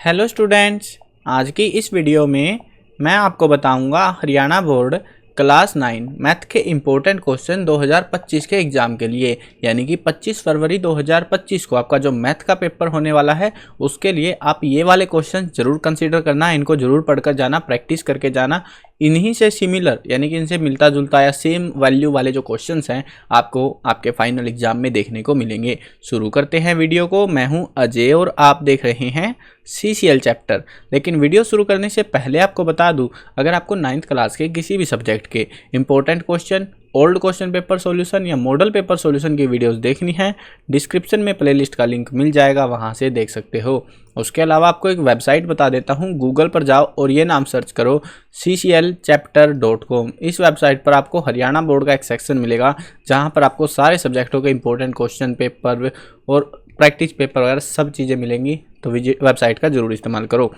Hello students, आज की इस वीडियो में मैं आपको बताऊंगा हरियाणा बोर्ड क्लास 9 मैथ के इम्पोर्टेंट क्वेश्चन 2025 के एग्ज़ाम के लिए, यानी कि 25 फरवरी 2025 को आपका जो मैथ का पेपर होने वाला है उसके लिए आप ये वाले क्वेश्चन ज़रूर कंसीडर करना, इनको ज़रूर पढ़कर जाना, प्रैक्टिस करके जाना। इन्हीं से सिमिलर यानी कि इनसे मिलता जुलता या सेम वैल्यू वाले जो क्वेश्चंस हैं आपको आपके फाइनल एग्जाम में देखने को मिलेंगे। शुरू करते हैं वीडियो को। मैं हूं अजय और आप देख रहे हैं CCL चैप्टर। लेकिन वीडियो शुरू करने से पहले आपको बता दूं, अगर आपको 9th क्लास के किसी भी सब्जेक्ट के important question, old question paper solution या मॉडल पेपर सॉल्यूशन की वीडियोस देखनी है, डिस्क्रिप्शन में प्लेलिस्ट का लिंक मिल जाएगा, वहां से देख सकते हो। उसके अलावा आपको एक वेबसाइट बता देता हूं, गूगल पर जाओ और ये नाम सर्च करो cclchapter.com। इस वेबसाइट पर आपको हरियाणा बोर्ड का एक सेक्शन मिलेगा जहां पर आपको सारे सब्जेक्टों के इंपॉर्टेंट क्वेश्चन पेपर और प्रैक्टिस पेपर वगैरह सब चीज़ें मिलेंगी, तो वेबसाइट का ज़रूर इस्तेमाल करो।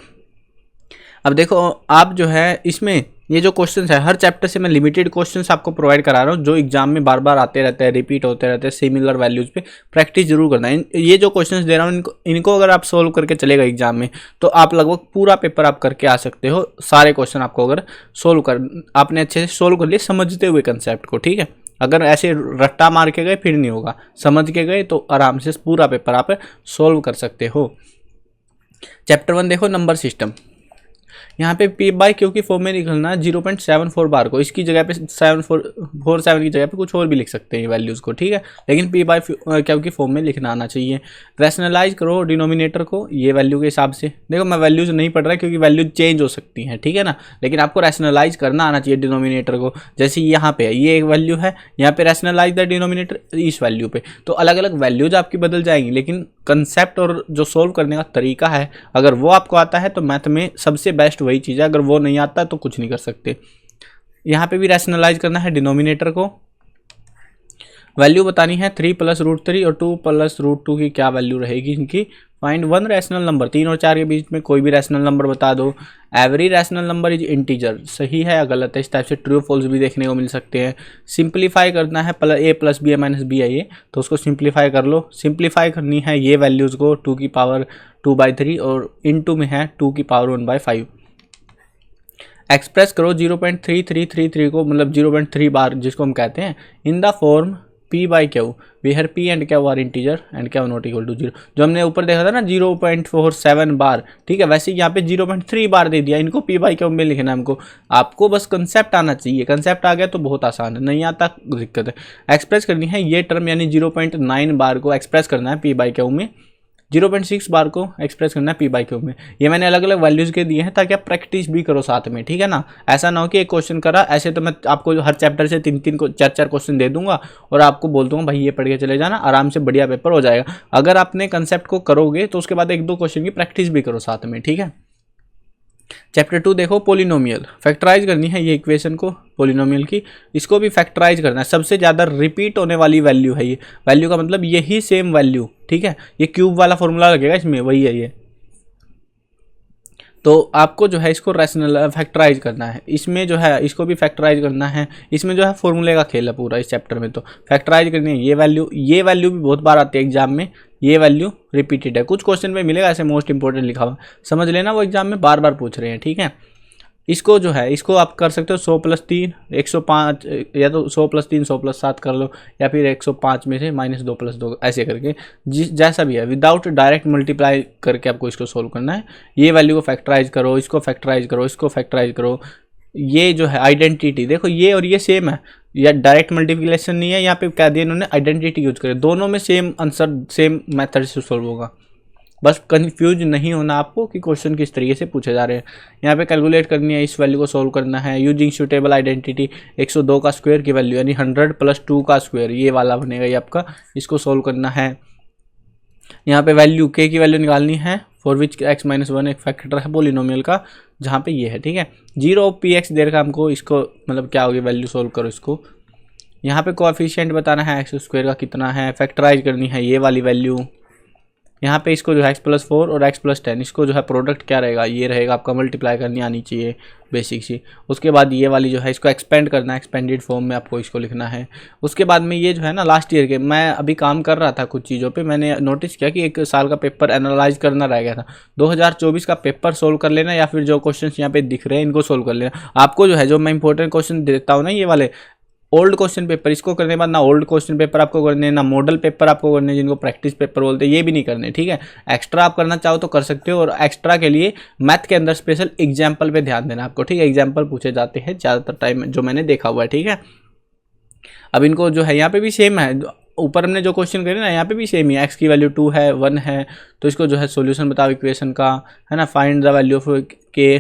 अब देखो, आप जो है इसमें ये जो क्वेश्चंस है हर चैप्टर से मैं लिमिटेड क्वेश्चंस आपको प्रोवाइड करा रहा हूँ जो एग्जाम में बार बार आते रहते हैं, रिपीट होते रहते हैं, सिमिलर वैल्यूज पे प्रैक्टिस जरूर करना है। ये जो क्वेश्चंस दे रहा हूँ इनको अगर आप सोल्व करके चलेगा एग्जाम में तो आप लगभग पूरा पेपर आप करके आ सकते हो। सारे क्वेश्चन आपको अगर सोल्व कर आपने अच्छे से सोल्व कर लिए समझते हुए कंसेप्ट को, ठीक है। अगर ऐसे रट्टा मार के गए फिर नहीं होगा, समझ के गए तो आराम से पूरा पेपर आप सोल्व कर सकते हो। चैप्टर 1 देखो, नंबर सिस्टम। यहाँ पे पी बाई क्यू की फॉर्म में निकलना 0.74 बार को, इसकी जगह पे 747 की जगह पे कुछ और भी लिख सकते हैं वैल्यूज़ को, ठीक है। लेकिन पी बाई क्यू की फॉर्म में लिखना आना चाहिए। रैशनलाइज करो डिनोमिनेटर को ये वैल्यू के हिसाब से। देखो, मैं वैल्यूज़ नहीं पढ़ रहा क्योंकि वैल्यूज चेंज हो सकती हैं, ठीक है ना। लेकिन आपको रैशनलाइज करना आना चाहिए डिनोमिनेटर को। जैसे यहाँ पे ये एक वैल्यू है, यहाँ पे रैशनलाइज द डिनोमिनेटर इस वैल्यू पे, तो अलग अलग वैल्यूज आपकी बदल जाएंगी। लेकिन कंसेप्ट और जो सोल्व करने का तरीका है अगर वो आपको आता है तो मैथ में सबसे बेस्ट वही चीज़ है। अगर वो नहीं आता तो कुछ नहीं कर सकते। यहाँ पे भी रैशनलाइज करना है डिनोमिनेटर को। वैल्यू बतानी है 3 + √3 और 2 + √2 की क्या वैल्यू रहेगी इनकी। फाइंड वन रैशनल नंबर, 3 और 4 के बीच में कोई भी रैशनल नंबर बता दो। Every rational number is integer, सही है या गलत है, इस टाइप से ट्रू फॉल्स भी देखने को मिल सकते हैं। सिंप्लीफाई करना है a + b - b है ये, तो उसको सिंप्लीफाई कर लो। सिंप्लीफाई करनी है ये वैल्यूज़ को 2 की पावर 2/3 और इनटू में है 2 की पावर 1/5। एक्सप्रेस करो 0.3333 को, मतलब 0.3 बार जिसको हम कहते हैं, in the form p by q where p and q are integer and q not equal to 0। जो हमने ऊपर देखा था ना 0.47 बार, ठीक है, वैसे यहाँ पे 0.3 बार दे दिया। इनको p बाई क्यू में लिखना है हमको। आपको बस कंसेप्ट आना चाहिए, कंसेप्ट आ गया तो बहुत आसान है, नहीं आता दिक्कत है। एक्सप्रेस करनी है ये टर्म यानी 0.9 बार को एक्सप्रेस करना है p बाई क्यू में, 0.6 बार को एक्सप्रेस करना है p बाई क्यू में। ये मैंने अलग अलग वैल्यूज़ के दिए हैं ताकि आप प्रैक्टिस भी करो साथ में, ठीक है ना। ऐसा ना हो कि एक क्वेश्चन करा, ऐसे तो मैं आपको हर चैप्टर से 3-3 को 4-4 क्वेश्चन दे दूंगा और आपको बोल दूंगा भाई ये पढ़ के चले जाना, आराम से बढ़िया पेपर हो जाएगा। अगर आपने कंसेप्ट को करोगे तो उसके बाद 1-2 क्वेश्चन की प्रैक्टिस भी करो साथ में, ठीक है। चैप्टर 2 देखो, पोलिनोमियल। फैक्टराइज करनी है ये इक्वेशन को पोलिनोमियल की, इसको भी फैक्टराइज करना है। सबसे ज़्यादा रिपीट होने वाली वैल्यू है ये, वैल्यू का मतलब यही सेम वैल्यू, ठीक है। ये क्यूब वाला फॉर्मूला लगेगा इसमें, वही है ये। तो आपको जो है इसको रैशनल फैक्टराइज करना है, इसमें जो है इसको भी फैक्टराइज करना है। इसमें जो है फॉर्मूले का खेल है पूरा इस चैप्टर में। तो फैक्टराइज करनी है ये वैल्यू भी बहुत बार आती है एग्जाम में। ये वैल्यू रिपीटेड है, कुछ क्वेश्चन में मिलेगा ऐसे मोस्ट इंपॉर्टेंट लिखा हुआ, समझ लेना, वो एग्जाम में बार बार पूछ रहे हैं, ठीक है। इसको जो है इसको आप कर सकते हो 100 + 3 105, या तो 100 + 3 100 + 7 कर लो, या फिर 105 में से -2 + 2 ऐसे करके, जैसा भी है, विदाउट डायरेक्ट मल्टीप्लाई करके आपको इसको सोल्व करना है। ये वैल्यू को फैक्टराइज करो, इसको फैक्टराइज करो, इसको फैक्टराइज करो। ये जो है आइडेंटिटी, देखो ये और ये सेम है, या डायरेक्ट मल्टीप्लिकेशन नहीं है, यहाँ पे क्या दिया इन्होंने, आइडेंटिटी यूज करे। दोनों में सेम आंसर सेम मेथड से सोल्व होगा। बस कंफ्यूज नहीं होना आपको कि क्वेश्चन किस तरीके से पूछे जा रहे हैं। यहाँ पे कैलकुलेट करनी है, इस वैल्यू को सोल्व करना है यूजिंग सूटेबल आइडेंटिटी। 102 का स्क्वायर की वैल्यू यानी 100 + 2 का स्क्वायर, ये वाला बनेगा ये आपका, इसको सोल्व करना है। यहाँ पे वैल्यू k की वैल्यू निकालनी है, फॉर विच x - 1 एक फैक्टर है पोलिनोमियल का, जहाँ पे ये है, ठीक है। 0px दे रखा हमको, इसको मतलब क्या होगी वैल्यू सोल्व करो इसको। यहाँ पे कोएफिशिएंट बताना है x² का कितना है, फैक्टराइज करनी है ये वाली वैल्यू। यहाँ पे इसको जो है x+4 और x+10 इसको जो है प्रोडक्ट क्या रहेगा, ये रहेगा आपका, मल्टीप्लाई करनी आनी चाहिए बेसिक सी। उसके बाद ये वाली जो है इसको एक्सपेंड करना है, एक्सपेंडेड फॉर्म में आपको इसको लिखना है। उसके बाद में ये जो है ना लास्ट ईयर के, मैं अभी काम कर रहा था कुछ चीज़ों पे, मैंने नोटिस किया कि एक साल का पेपर एनालाइज करना रह गया था। 2024 का पेपर सोल्व कर लेना या फिर जो क्वेश्चन यहाँ पे दिख रहे हैं इनको सोल्व कर लेना। आपको जो है जो मैं इंपॉर्टेंट क्वेश्चन देता हूँ ना ये वाले ओल्ड क्वेश्चन पेपर, इसको करने के बाद ना ओल्ड क्वेश्चन पेपर आपको करने, ना मॉडल पेपर आपको करने जिनको प्रैक्टिस पेपर बोलते हैं, ये भी नहीं करने, ठीक है। एक्स्ट्रा आप करना चाहो तो कर सकते हो, और एक्स्ट्रा के लिए मैथ के अंदर स्पेशल एग्जाम्पल पे ध्यान देना आपको, ठीक है। एग्जाम्पल पूछे जाते हैं ज़्यादातर टाइम जो मैंने देखा हुआ है, ठीक है। अब इनको जो है यहाँ पे भी सेम है, ऊपर हमने जो क्वेश्चन करे ना यहाँ पे भी सेम ही है। एक्स की वैल्यू 2 है 1 है, तो इसको जो है सोल्यूशन बताओ इक्वेशन का, है ना। फाइंड द वैल्यू ऑफ के,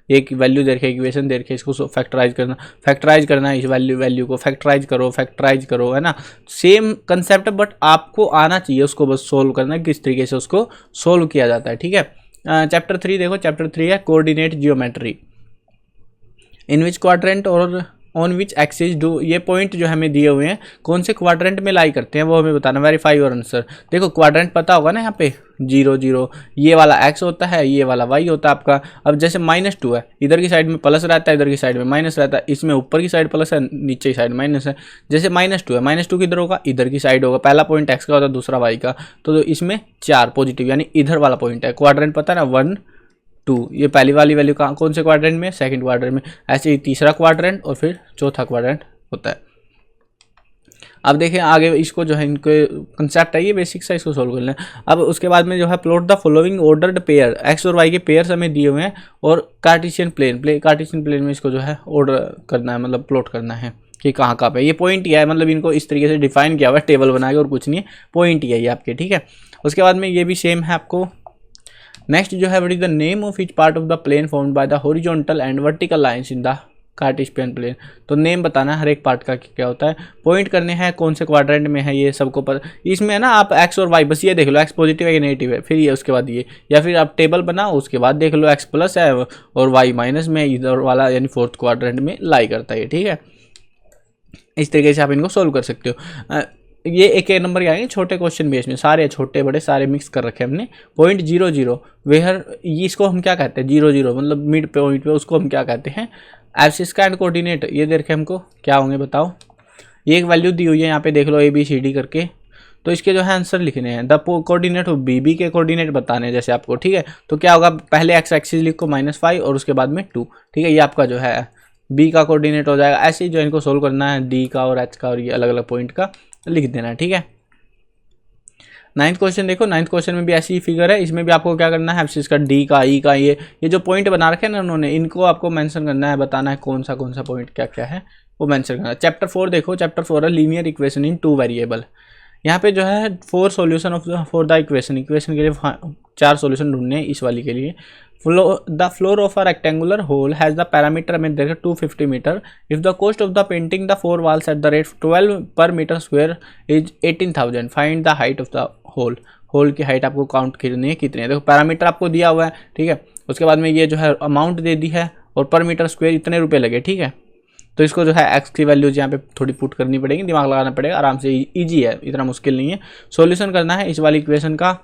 एक वैल्यू दे रखे, इक्वेशन दे रखे, इसको फैक्टराइज करना है, इस वैल्यू को फैक्टराइज करो, है ना। सेम कंसेप्ट बट आपको आना चाहिए उसको बस सोल्व करना, किस तरीके से उसको सोल्व किया जाता है, ठीक है। चैप्टर 3 देखो, चैप्टर 3 है कोऑर्डिनेट जियोमेट्री। इन विच क्वाड्रेंट और ऑन विच एक्सिस डू, ये पॉइंट जो हमें दिए हुए हैं कौन से क्वाड्रेंट में लाई करते हैं वो हमें बताना। वेरीफाई और आंसर। देखो क्वाड्रेंट पता होगा ना, यहाँ पे 0 0, ये वाला x होता है, ये वाला y होता है आपका। अब जैसे -2 है, इधर की साइड में प्लस रहता है, इधर की साइड में माइनस रहता है, इसमें ऊपर की साइड प्लस है, नीचे की साइड माइनस है। जैसे -2 है, -2 किधर होगा, इधर की साइड होगा। पहला पॉइंट x का होता है, दूसरा y का, तो इसमें 4 पॉजिटिव यानी इधर वाला पॉइंट है। क्वाड्रेंट पता है ना 1 2, ये पहली वाली वैल्यू कौन से क्वाड्रेंट में, सेकंड क्वाड्रेंट में। ऐसे ही तीसरा क्वाड्रेंट और फिर चौथा क्वाड्रेंट होता है। अब देखें आगे इसको जो है इनके कंसेप्ट है ये बेसिक सा, इसको सोल्व कर लें। अब उसके बाद में जो है plot the following ordered pair, x और वाई के पेयर्स हमें दिए हुए हैं और कार्टेशियन प्लेन में इसको जो है ऑर्डर करना है, मतलब प्लॉट करना है कि कहाँ कहाँ पे। ये पॉइंट ही है, मतलब इनको इस तरीके से डिफाइन किया हुआ है, टेबल बना के और कुछ नहीं है, पॉइंट ही है ये आपके, ठीक है। उसके बाद में ये भी सेम है आपको। नेक्स्ट जो है what is the name of each part of the plane formed by the horizontal and vertical lines in the Cartesian plane. तो नेम बताना है हर एक पार्ट का क्या होता है, पॉइंट करने हैं कौन से क्वाड्रेंट में है, ये सबको पर इसमें है ना। आप एक्स और वाई बस ये देख लो, एक्स पॉजिटिव है या नेगेटिव है, फिर ये उसके बाद ये, या फिर आप टेबल बनाओ उसके बाद देख लो एक्स प्लस है और वाई माइनस में, इधर वाला यानी फोर्थ क्वाड्रेंट में लाई करता है, ठीक है। इस तरीके से आप इनको सोल्व कर सकते हो। ये एक नंबर के आएंगे छोटे क्वेश्चन बेस में, सारे छोटे बड़े सारे मिक्स कर रखे हमने। पॉइंट 0 0 वेहर, इसको हम क्या कहते हैं, 0 0 मतलब मिड पॉइंट पे, उसको हम क्या कहते हैं, एब्सिस का एंड कोऑर्डिनेट। ये दे रखे हमको क्या होंगे बताओ। ये एक वैल्यू दी हुई है यहाँ पे देख लो ABCD करके, तो इसके जो है आंसर लिखने हैं। द कोऑर्डिनेट ऑफ बी के कोऑर्डिनेट बताने हैं जैसे आपको, ठीक है। तो क्या होगा, पहले एक्स एक्सिस लिखो -5 और उसके बाद में 2, ठीक है। ये आपका जो है बी का कोऑर्डिनेट हो जाएगा। ऐसे ही जो इनको सोल्व करना है डी का और एच का और ये अलग अलग पॉइंट का लिख देना है, ठीक है। 9th क्वेश्चन देखो, 9th क्वेश्चन में भी ऐसी ही फिगर है। इसमें भी आपको क्या करना है, एब्सिस का, डी का, ई का, ये जो पॉइंट बना रखे हैं ना उन्होंने, इनको आपको मेंशन करना है, बताना है कौन सा पॉइंट क्या क्या है वो मेंशन करना है। चैप्टर 4 देखो, चैप्टर 4 है लीनियर इक्वेशन इन 2 वेरिएबल। यहाँ पे जो है 4 सॉल्यूशन फॉर द इक्वेशन के लिए 4 सॉल्यूशन ढूंढने हैं इस वाली के लिए। The floor of a rectangular hall has the perimeter में देखा 250 metre. If the cost of the painting the 4 walls at the rate 12 per metre square is 18,000। Find the height of the hall की height आपको count करनी है कितनी है। देखो parameter आपको दिया हुआ है, ठीक है। उसके बाद में ये जो है अमाउंट दे दी है और पर मीटर स्क्वायर इतने रुपए लगे, ठीक है। तो इसको जो है एक्स की वैल्यूज यहाँ पे थोड़ी पुट करनी पड़ेगी, दिमाग लगाना पड़ेगा, आराम से, इजी है, इतना मुश्किल नहीं है। सॉल्यूशन करना है इस वाली इक्वेशन का,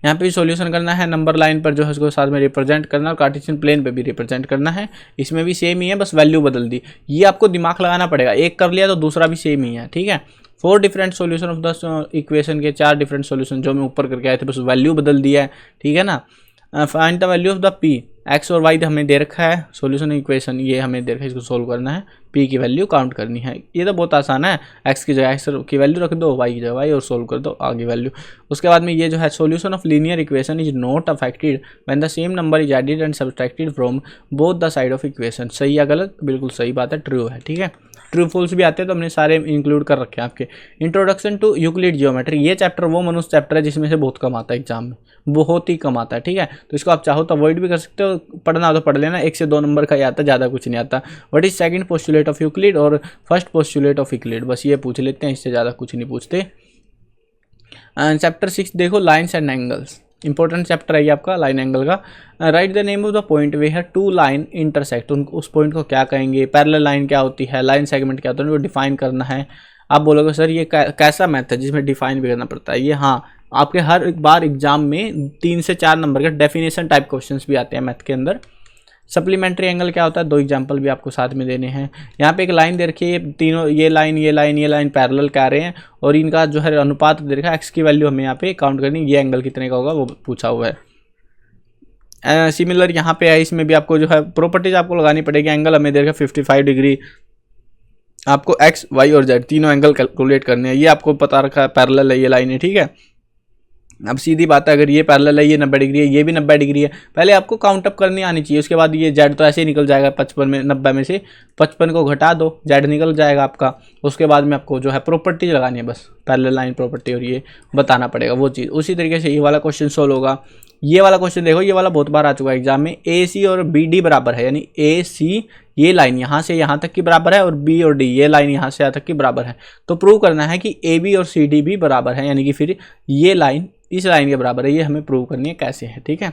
यहाँ पे भी सॉल्यूशन करना है। नंबर लाइन पर जो है उसको साथ में रिप्रेजेंट करना और कार्टेशियन प्लेन पे भी रिप्रेजेंट करना है। इसमें भी सेम ही है, बस वैल्यू बदल दी। ये आपको दिमाग लगाना पड़ेगा, एक कर लिया तो दूसरा भी सेम ही है, ठीक है। 4 different solution of the equation के 4 डिफरेंट सॉल्यूशन जो मैं ऊपर करके आए थे, बस वैल्यू बदल दिया है, ठीक है ना। Find the value of the P, x और वाई हमें दे रखा है, सॉल्यूशन इक्वेशन ये हमें दे रखा है, इसको सोल्व करना है, पी की वैल्यू काउंट करनी है। ये तो बहुत आसान है, एक्स की जगह एक्स की वैल्यू रख दो, वाई की जगह वाई और सोल्व कर दो आगे वैल्यू। उसके बाद में ये जो है solution of linear equation is not affected when the same number is added and subtracted from both the side of equation. सही या गलत, बिल्कुल सही बात है, ट्रू है, ठीक है। ट्रू फॉल्स भी आते हैं तो हमने सारे इंक्लूड कर रखे हैं आपके। इंट्रोडक्शन टू यूक्लिड जियोमेट्री, ये चैप्टर वो मनुष्य चैप्टर है जिसमें से बहुत कम आता है एग्जाम में, बहुत ही कम आता है, ठीक है। तो इसको आप चाहो तो अवॉइड भी कर सकते हो, पढ़ना हो तो पढ़ लेना, 1 से 2 नंबर का ही आता है, ज़्यादा कुछ नहीं आता। What is second postulate of Euclid और फर्स्ट पोस्टुलेट ऑफ यूक्लिड, बस ये पूछ लेते हैं, इससे ज़्यादा कुछ नहीं पूछते। चैप्टर 6 देखो, lines and angles, important chapter है ये आपका, लाइन एंगल का। Write the name of the point where 2 line intersect, उस पॉइंट को क्या कहेंगे, पैरेलल लाइन क्या होती है, लाइन सेगमेंट क्या होता है, उनको डिफाइन करना है। आप बोलोगे सर ये कैसा मैथ है जिसमें डिफाइन भी करना पड़ता है, ये हाँ आपके हर एक बार एग्जाम में 3 से 4 नंबर के डेफिनेशन टाइप क्वेश्चंस भी आते हैं मैथ के अंदर। सप्लीमेंट्री एंगल क्या होता है, 2 एग्जाम्पल भी आपको साथ में देने हैं। यहाँ पे एक लाइन दे रखी है, तीनों ये लाइन पैरेलल कह रहे हैं और इनका जो है अनुपात दे रखा है, एक्स की वैल्यू हमें यहाँ पे काउंट करनी, ये एंगल कितने का होगा वो पूछा हुआ है। सिमिलर यहाँ पे है, इसमें भी आपको जो है प्रॉपर्टीज आपको लगानी पड़ेगी। एंगल हमें दे रखा है 55 डिग्री, आपको एक्स वाई और जेड तीनों एंगल कैलकुलेट करने हैं। ये आपको पता रखा है पैरेलल है ये लाइन है, ठीक है। अब सीधी बात है, अगर ये पैरेलल है, ये 90 डिग्री है, ये भी 90 डिग्री है, पहले आपको काउंट अप करनी आनी चाहिए। उसके बाद ये जेड तो ऐसे ही निकल जाएगा 55 में, 90 में से 55 को घटा दो, जेड निकल जाएगा आपका। उसके बाद में आपको जो है प्रॉपर्टी लगानी है बस, पैरेलल लाइन प्रॉपर्टी, और ये बताना पड़ेगा वो चीज़। उसी तरीके से ये वाला क्वेश्चन सोल्व होगा। ये वाला क्वेश्चन देखो, ये वाला बहुत बार आ चुका है एग्जाम में। ए सी और बी डी बराबर है, यानी ए सी ये लाइन यहाँ से यहाँ तक की बराबर है और बी और डी ये लाइन यहाँ से यहाँ तक की बराबर है। तो प्रूव करना है कि ए बी और सी डी भी बराबर है, यानी कि फिर ये लाइन इस लाइन के बराबर है। ये हमें प्रूव करनी है कैसे है, ठीक है,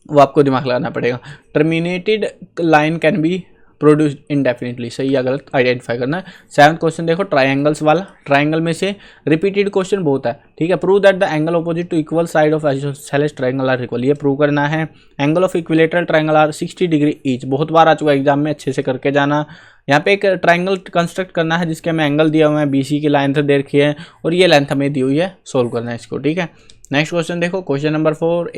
वो आपको दिमाग लगाना पड़ेगा। Terminated line can be produce इंडेफिनिटली, सही या गलत आइडेंटिफाई करना है। 7th क्वेश्चन देखो, ट्राइंगल्स वाला। ट्राइंगल में से रिपीटेड क्वेश्चन बहुत है, ठीक है। Prove that the angle opposite to equal side of isosceles triangle are equal, ये प्रूव करना है। Angle of equilateral triangle are 60 degree each, बहुत बार आ चुका है एग्जाम में, अच्छे से करके जाना। यहाँ पे एक ट्राइंगल कंस्ट्रक्ट करना है जिसके हमें एंगल दिया हुआ है, BC की लाइन दे रखी है और ये लेंथ हमें दी हुई है, सोल्व करना है इसको, ठीक है। नेक्स्ट क्वेश्चन देखो, क्वेश्चन नंबर 4,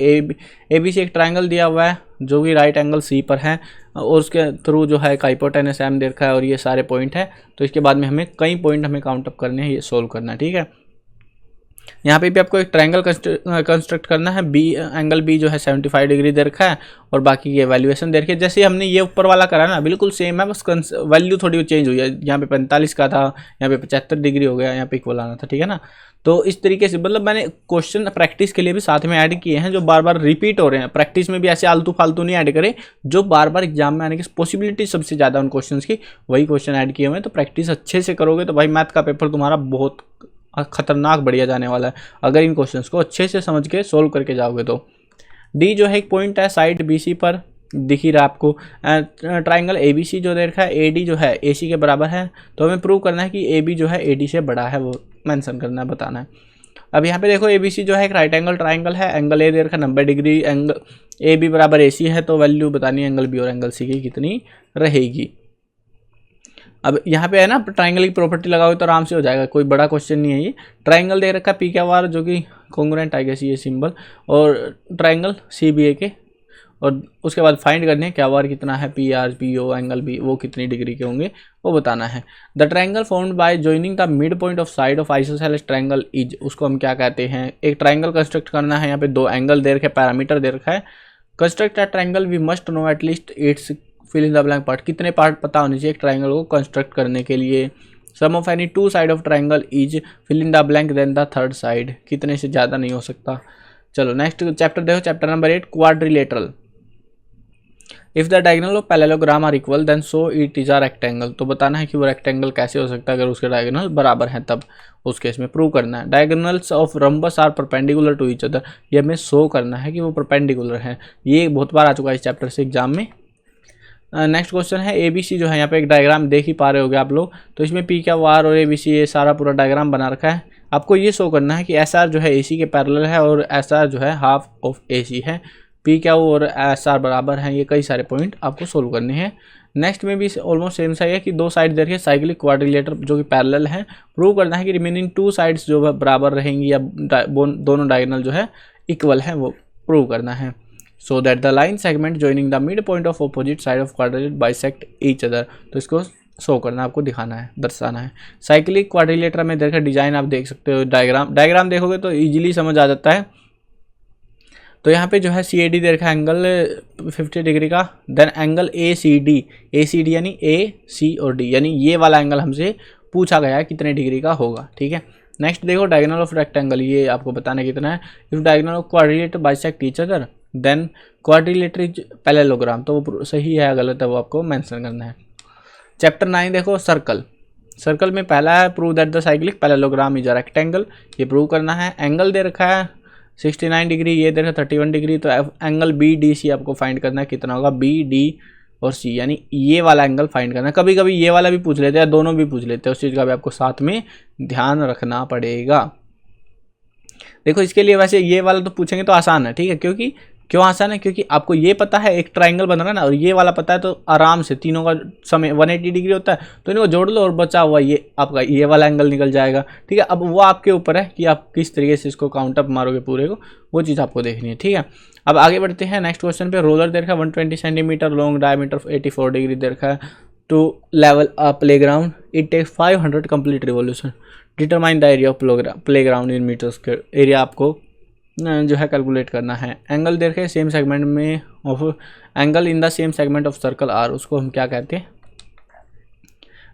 ABC एक ट्राइंगल दिया हुआ है जो कि राइट एंगल C पर है और उसके थ्रू जो है एक हाइपोटेनस M दे रखा है और ये सारे पॉइंट है। तो इसके बाद में हमें कई पॉइंट हमें काउंट अप करने हैं, ये सोल्व करना है, ठीक है। यहाँ पे भी आपको एक ट्रायंगल कंस्ट्रक्ट करना है। एंगल बी जो है 75 डिग्री दे रखा है और बाकी ये वैल्यूएशन दे रखी है। जैसे हमने ये ऊपर वाला करा ना, बिल्कुल सेम है, बस वैल्यू थोड़ी चेंज हुई है। यहाँ पे 45 का था, यहाँ पे 75 डिग्री हो गया, यहाँ पे इक्वल आना था, ठीक है ना। तो इस तरीके से मतलब मैंने क्वेश्चन प्रैक्टिस के लिए भी साथ में ऐड किए हैं जो बार बार रिपीट हो रहे हैं। प्रैक्टिस में भी ऐसे आलतू फालतू नहीं ऐड करे, जो बार बार एग्जाम में आने की पॉसिबिलिटी सबसे ज़्यादा उन क्वेश्चंस की, वही क्वेश्चन ऐड किए हुए हैं। तो प्रैक्टिस अच्छे से करोगे तो भाई मैथ का पेपर तुम्हारा बहुत खतरनाक बढ़िया जाने वाला है, अगर इन क्वेश्चंस को अच्छे से समझ के सोल्व करके जाओगे तो। डी जो है एक पॉइंट है साइड BC पर, दिख ही रहा आपको। ट्राइंगल ABC जो दे रखा है, AD जो है AC के बराबर है। तो हमें प्रूव करना है कि AB जो है AD से बड़ा है, वो मेंशन करना है, बताना है। अब यहाँ पे देखो ABC जो है एक राइट एंगल ट्राइंगल है, एंगल A दे रखा है 90 डिग्री, एंगल AB बराबर AC है, तो वैल्यू बतानी है एंगल B और एंगल C की कितनी रहेगी। अब यहाँ पे है ना, ट्राइंगल की प्रॉपर्टी लगाओगे तो आराम से हो जाएगा, कोई बड़ा क्वेश्चन नहीं है ये। ट्राइंगल दे रखा है PQR जो कि कॉन्ग्रुएंट आएगा ये सिंबल, और ट्राइंगल CBA के, और उसके बाद फाइंड करने QR कितना है, PR PO एंगल B वो कितनी डिग्री के होंगे वो बताना है। The triangle formed by joining the mid point of side of isosceles triangle is, उसको हम क्या कहते हैं। एक ट्राइंगल कंस्ट्रक्ट करना है, यहाँ पे 2 एंगल दे रखे, पैरामीटर दे रखा है। Construct a triangle we must know at least its fill in the blank part, कितने पार्ट पता होने चाहिए एक ट्राइंगल को कंस्ट्रक्ट करने के लिए। Sum of any 2 side of triangle is fill in the blank then the third side, कितने से ज़्यादा नहीं हो सकता। चलो नेक्स्ट चैप्टर देखो, chapter number 8, quadrilateral. If the diagonal of parallelogram are equal then so it is a rectangle, तो बताना है कि वो रेक्टेंगल कैसे हो सकता है अगर उसके डायगोनल बराबर हैं, तब उस केस में प्रूव करना है। Diagonals of rhombus are perpendicular to each other, ये हमें शो करना है कि वो परपेंडिकुलर है। ये बहुत बार आ चुका है इस चैप्टर से एग्जाम में। नेक्स्ट क्वेश्चन है ABC जो है, यहाँ पे एक डायग्राम देख ही पा रहे होगे आप लोग। तो इसमें PQR और ABC ये सारा पूरा डायग्राम बना रखा है। आपको ये शो करना है कि SR जो है AC के पैरेलल है और SR जो है हाफ ऑफ AC है। PQ और SR बराबर हैं, ये कई सारे पॉइंट आपको सोल्व करने हैं। नेक्स्ट में भी ऑलमोस्ट सेम सा है कि 2 साइड देखिए साइक्लिक क्वाड्रिलेटर जो कि पैरेलल है। प्रूव करना है कि रिमेनिंग 2 साइड्स जो है बराबर रहेंगी या दोनों डायगोनल जो है इक्वल है, वो प्रूव करना है। So that the line segment joining the midpoint of opposite side of quadrilateral bisect each other, तो इसको शो करना, आपको दिखाना है, दर्शाना है। साइक्लिक क्वाड्रिलेटर में देखा डिजाइन आप देख सकते हो, डायग्राम देखोगे तो इजीली समझ आ जाता है। तो यहाँ पे जो है CAD दे रखा है एंगल 50 डिग्री का, देन एंगल ACD यानी AC और D, यानी ये वाला एंगल हमसे पूछा गया है कितने डिग्री का होगा, ठीक है। नेक्स्ट देखो डायगोनल ऑफ रेक्टेंगल, ये आपको बताना कितना है। If diagonal of quadrilateral bisect each other than quadrilateral is parallelogram, तो वो सही है या गलत है वो आपको मेंशन करना है। चैप्टर 9 देखो, सर्कल में पहला है prove that the cyclic parallelogram is a rectangle, ये प्रूव करना है। एंगल दे रखा है 69 डिग्री, ये दे रखा है 31 डिग्री, तो एंगल BDC आपको फाइंड करना है कितना होगा, BD और C, यानी ये वाला एंगल फाइंड करना है। कभी कभी ये वाला भी पूछ लेते हैं, दोनों भी पूछ लेते हैं, उस चीज़ का भी आपको साथ में ध्यान रखना पड़ेगा। देखो इसके लिए वैसे ये वाला तो पूछेंगे तो आसान है, ठीक है। क्यों आसान है? क्योंकि आपको ये पता है एक ट्रायंगल बन रहा है ना, और ये वाला पता है, तो आराम से तीनों का समय 180 डिग्री होता है, तो इनको जोड़ लो और बचा हुआ ये आपका ये वाला एंगल निकल जाएगा, ठीक है। अब वो आपके ऊपर है कि आप किस तरीके से इसको काउंट अप मारोगे पूरे को, वो चीज़ आपको देखनी है, ठीक है। अब आगे बढ़ते हैं नेक्स्ट क्वेश्चन पे। रोलर दे रखा है 120 सेंटीमीटर लॉन्ग, डायमीटर 84 डिग्री दे रखा है, to level a playground, it takes 500 complete revolution, determine the area of playground in metre square. Area आपको जो है कैलकुलेट करना है। एंगल देख रहे सेम सेगमेंट में of angle in the same segment of circle are, उसको हम क्या कहते हैं?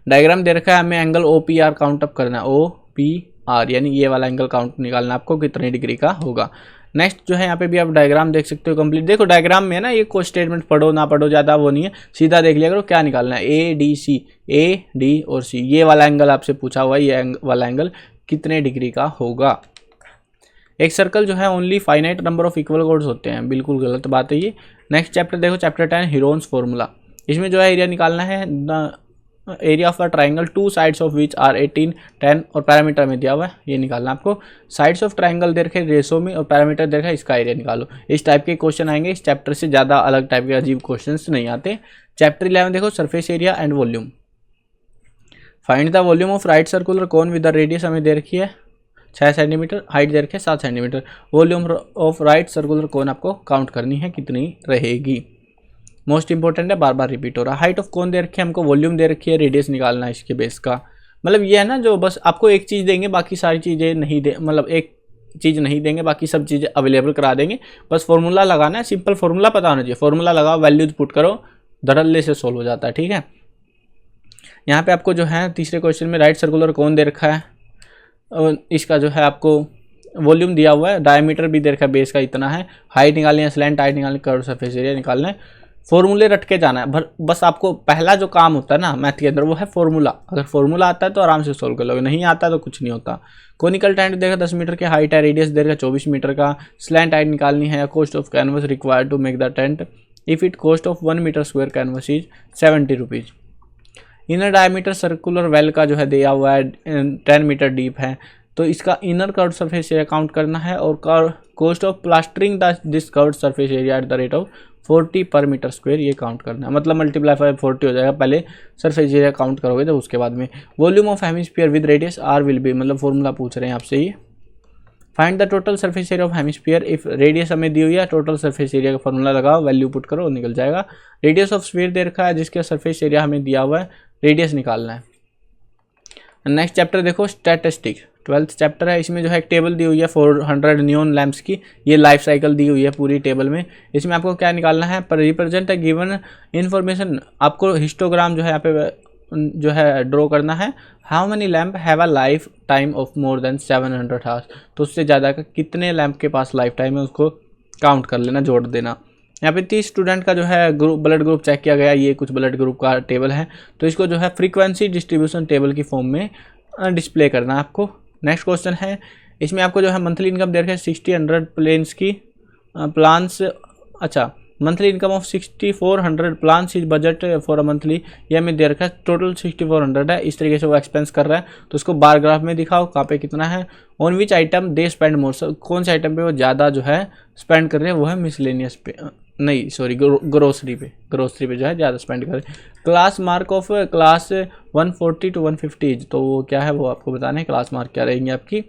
डायग्राम दे रखा है हमें angle O P R count up करना है, ओ पी आर यानी ये वाला एंगल काउंट निकालना है आपको कितने डिग्री का होगा। नेक्स्ट जो है यहाँ पे भी आप डायग्राम देख सकते हो कंप्लीट। देखो डायग्राम में ना ये कोई स्टेटमेंट पढ़ो ना पढ़ो ज़्यादा वो नहीं है, सीधा देख लिया करो क्या निकालना है। A D C, A D और सी, ये वाला एंगल आपसे पूछा हुआ है, ये वाला एंगल कितने डिग्री का होगा। एक सर्कल जो है only finite number of equal chords होते हैं, बिल्कुल गलत बात है ये। नेक्स्ट चैप्टर देखो, चैप्टर 10 हीरोन्स फॉर्मूला। इसमें जो है एरिया निकालना है, the area of a triangle two sides of which are 18, 10 और पैरामीटर में दिया हुआ है, ये निकालना आपको। साइड्स ऑफ ट्राइंगल दे रखे रेशो में और पैरामीटर दे रखा है, इसका एरिया निकालो। इस टाइप के क्वेश्चन आएंगे, इस चैप्टर से ज़्यादा अलग टाइप के अजीब क्वेश्चन नहीं आते। चैप्टर 11 देखो, surface area and volume. Find the volume of right circular cone with the radius हमें दे रखी है 6 सेंटीमीटर, हाइट दे रखी है 7 centimetre. Volume of right circular cone आपको काउंट करनी है कितनी रहेगी। मोस्ट इंपॉर्टेंट है, बार बार रिपीट हो रहा है। हाइट ऑफ कोन दे रखी है हमको, वॉल्यूम दे रखी है, रेडियस निकालना है इसके बेस का। मतलब ये है ना जो बस आपको एक चीज़ देंगे बाकी सारी चीज़ें नहीं दे, मतलब एक चीज़ नहीं देंगे बाकी सब चीज़ें अवेलेबल करा देंगे, बस फॉर्मूला लगाना है। सिंपल फॉर्मूला पता होना चाहिए, फॉर्मूला लगाओ, वैल्यूज पुट करो, धड़ल्ले से सोल्व हो जाता है, ठीक है। यहाँ पे आपको जो है तीसरे क्वेश्चन में राइट सर्कुलर कोन दे रखा है, इसका जो है आपको वॉल्यूम दिया हुआ है, डायमीटर भी दे रखा है बेस का इतना है, हाइट निकालनी है, स्लैंट हाइट निकालनी, कर्व सरफेस एरिया निकालना है। फॉर्मूले रट के जाना है, बस आपको पहला जो काम होता है ना मैथ के अंदर वो है फॉर्मूला। अगर फॉर्मूला आता है तो आराम से सोल्व कर लोगे, नहीं आता तो कुछ नहीं होता। कोनिकल टेंट देगा 10 मीटर के, हाइट है, रेडियस देगा 24 मीटर का, स्लैंट हाइट निकालनी है। Cost of canvas required to make the tent if it cost of 1 metre square canvas is 70 rupees. Inner diameter circular well का जो है दिया हुआ है 10 मीटर डीप है, तो इसका inner curve surface area count करना है। और cost of plastering this curve surface area at the rate of 40 पर मीटर स्क्वायर, ये काउंट करना है। मतलब मल्टीप्लाई 40 हो जाएगा, पहले सरफेस एरिया काउंट करोगे तो उसके बाद में। Volume of hemisphere with radius R will be, मतलब फॉर्मूला पूछ रहे हैं आपसे ये। Find the total surface area of hemisphere, if radius हमें दी हुई है, टोटल सरफेस एरिया का फॉर्मूला लगाओ, वैल्यू पुट करो, निकल जाएगा। रेडियस ऑफ स्फीयर दे रखा है जिसके सरफेस एरिया हमें दिया हुआ है, रेडियस निकालना है। नेक्स्ट चैप्टर देखो, स्टैटिस्टिक 12th चैप्टर है। इसमें जो है एक टेबल दी हुई है 400 नियॉन लैंप्स की, ये लाइफ साइकिल दी हुई है पूरी टेबल में। इसमें आपको क्या निकालना है, पर रिप्रेजेंट है गिवन इन्फॉर्मेशन, आपको हिस्टोग्राम जो है यहाँ पे जो है ड्रॉ करना है। How many lamp have a life time of more than 700 hours, तो उससे ज़्यादा का कितने लैम्प के पास लाइफ टाइम है उसको काउंट कर लेना, जोड़ देना। यहाँ पे 30 स्टूडेंट का जो है ग्रुप ब्लड ग्रुप चेक किया गया, ये कुछ ब्लड ग्रुप का टेबल है, तो इसको जो है फ्रीक्वेंसी डिस्ट्रीब्यूशन टेबल की फॉर्म में डिस्प्ले करना है आपको। नेक्स्ट क्वेश्चन है, इसमें आपको जो है मंथली इनकम दे रखा है 60 प्लेन्स की प्लान्स, अच्छा monthly income of 6400 plans is budget for a monthly, ये हमें दे रखा है टोटल 6400 है। इस तरीके से वो एक्सपेंस कर रहा है, तो उसको बार ग्राफ में दिखाओ कहाँ पे कितना है। On which item they spend more, कौन से आइटम पे वो ज़्यादा जो है स्पेंड कर रहे हैं, वो है मिसलेनियस पे, नहीं सॉरी ग्रोसरी पे जो है ज़्यादा स्पेंड कर रहे हैं। Class mark of class 140 to 150, तो वो क्या है वो आपको बताना है, क्लास मार्क क्या रहेंगी आपकी।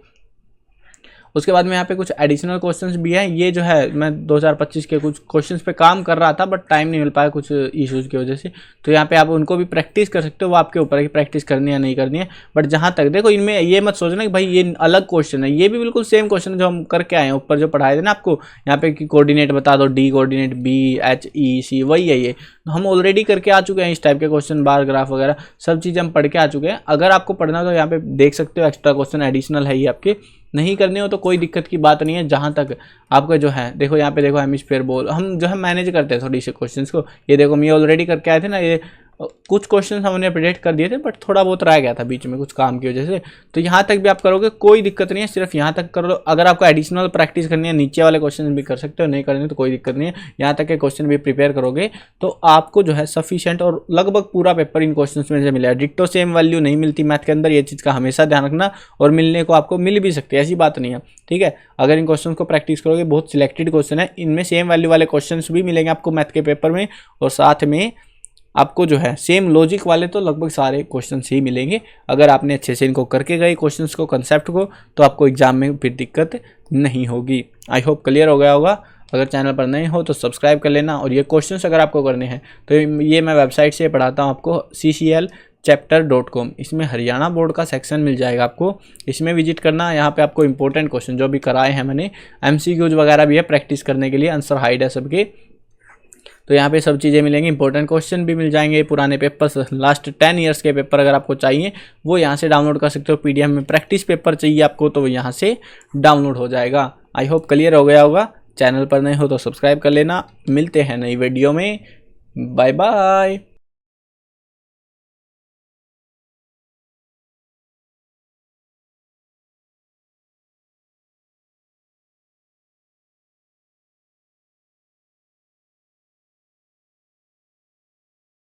उसके बाद में यहाँ पे कुछ एडिशनल क्वेश्चंस भी हैं। ये जो है मैं 2025 के कुछ क्वेश्चंस पे काम कर रहा था, बट टाइम नहीं मिल पाया कुछ इश्यूज़ की वजह से, तो यहाँ पे आप उनको भी प्रैक्टिस कर सकते हो, वो आपके ऊपर है कि प्रैक्टिस करनी है नहीं करनी है। बट जहाँ तक देखो इनमें ये मत सोचना कि भाई ये अलग क्वेश्चन है, ये भी बिल्कुल सेम क्वेश्चन है जो हम करके आए हैं, ऊपर जो पढ़ाए थे ना आपको यहाँ पे कि कोऑर्डिनेट बता दो, डी कोऑर्डिनेट BHEC, वही है ये, हम ऑलरेडी करके आ चुके हैं। इस टाइप के क्वेश्चन, बार ग्राफ वगैरह सब चीज़ें हम पढ़ के आ चुके हैं। अगर आपको पढ़ना हो तो यहाँ पे देख सकते हो, एक्स्ट्रा क्वेश्चन एडिशनल है ये आपके, नहीं करने हो तो कोई दिक्कत की बात नहीं है। जहाँ तक आपका जो है देखो यहाँ पे देखो हेमिस्फीयर बॉल, हम जो है मैनेज करते हैं थोड़ी से क्वेश्चंस को। ये देखो मैं ऑलरेडी करके आए थे ना, ये कुछ क्वेश्चन हमने अपडेट कर दिए थे, बट थोड़ा बहुत रह गया था बीच में कुछ काम की वजह से। तो यहाँ तक भी आप करोगे कोई दिक्कत नहीं है, सिर्फ यहाँ तक कर लो। अगर आपको एडिशनल प्रैक्टिस करनी है नीचे वाले क्वेश्चन भी कर सकते हो, नहीं करनी तो कोई दिक्कत नहीं है। यहाँ तक के क्वेश्चन भी प्रिपेयर करोगे तो आपको जो है सफिशिएंट और लगभग पूरा पेपर इन क्वेश्चन में से मिलेगा। डिट्टो सेम वैल्यू नहीं मिलती मैथ के अंदर, ये चीज़ का हमेशा ध्यान रखना। और मिलने को आपको मिल भी सकती है, ऐसी बात नहीं है, ठीक है। अगर इन क्वेश्चन को प्रैक्टिस करोगे, बहुत सिलेक्टेड क्वेश्चन है, इनमें सेम वैल्यू वाले क्वेश्चन भी मिलेंगे आपको मैथ के पेपर में, और साथ में आपको जो है सेम लॉजिक वाले तो लगभग सारे क्वेश्चन ही मिलेंगे। अगर आपने अच्छे से इनको करके गए क्वेश्चंस को, कंसेप्ट को, तो आपको एग्जाम में फिर दिक्कत नहीं होगी। आई होप क्लियर हो गया होगा। अगर चैनल पर नए हो तो सब्सक्राइब कर लेना। और ये क्वेश्चंस अगर आपको करने हैं तो ये मैं वेबसाइट से पढ़ाता हूँ आपको, cclchapter.com। इसमें हरियाणा बोर्ड का सेक्शन मिल जाएगा आपको, इसमें विजिट करना। यहाँ पे आपको इंपॉर्टेंट क्वेश्चन जो भी कराए हैं मैंने, MCQs वगैरह भी है प्रैक्टिस करने के लिए, आंसर हाइड है सबके, तो यहाँ पे सब चीज़ें मिलेंगी। इंपॉर्टेंट क्वेश्चन भी मिल जाएंगे, पुराने पेपर्स, लास्ट 10 ईयर्स के पेपर अगर आपको चाहिए वो यहाँ से डाउनलोड कर सकते हो। PDF में प्रैक्टिस पेपर चाहिए आपको तो यहाँ से डाउनलोड हो जाएगा। आई होप क्लियर हो गया होगा। चैनल पर नए हो तो सब्सक्राइब कर लेना। मिलते हैं नई वीडियो में, बाय बाय।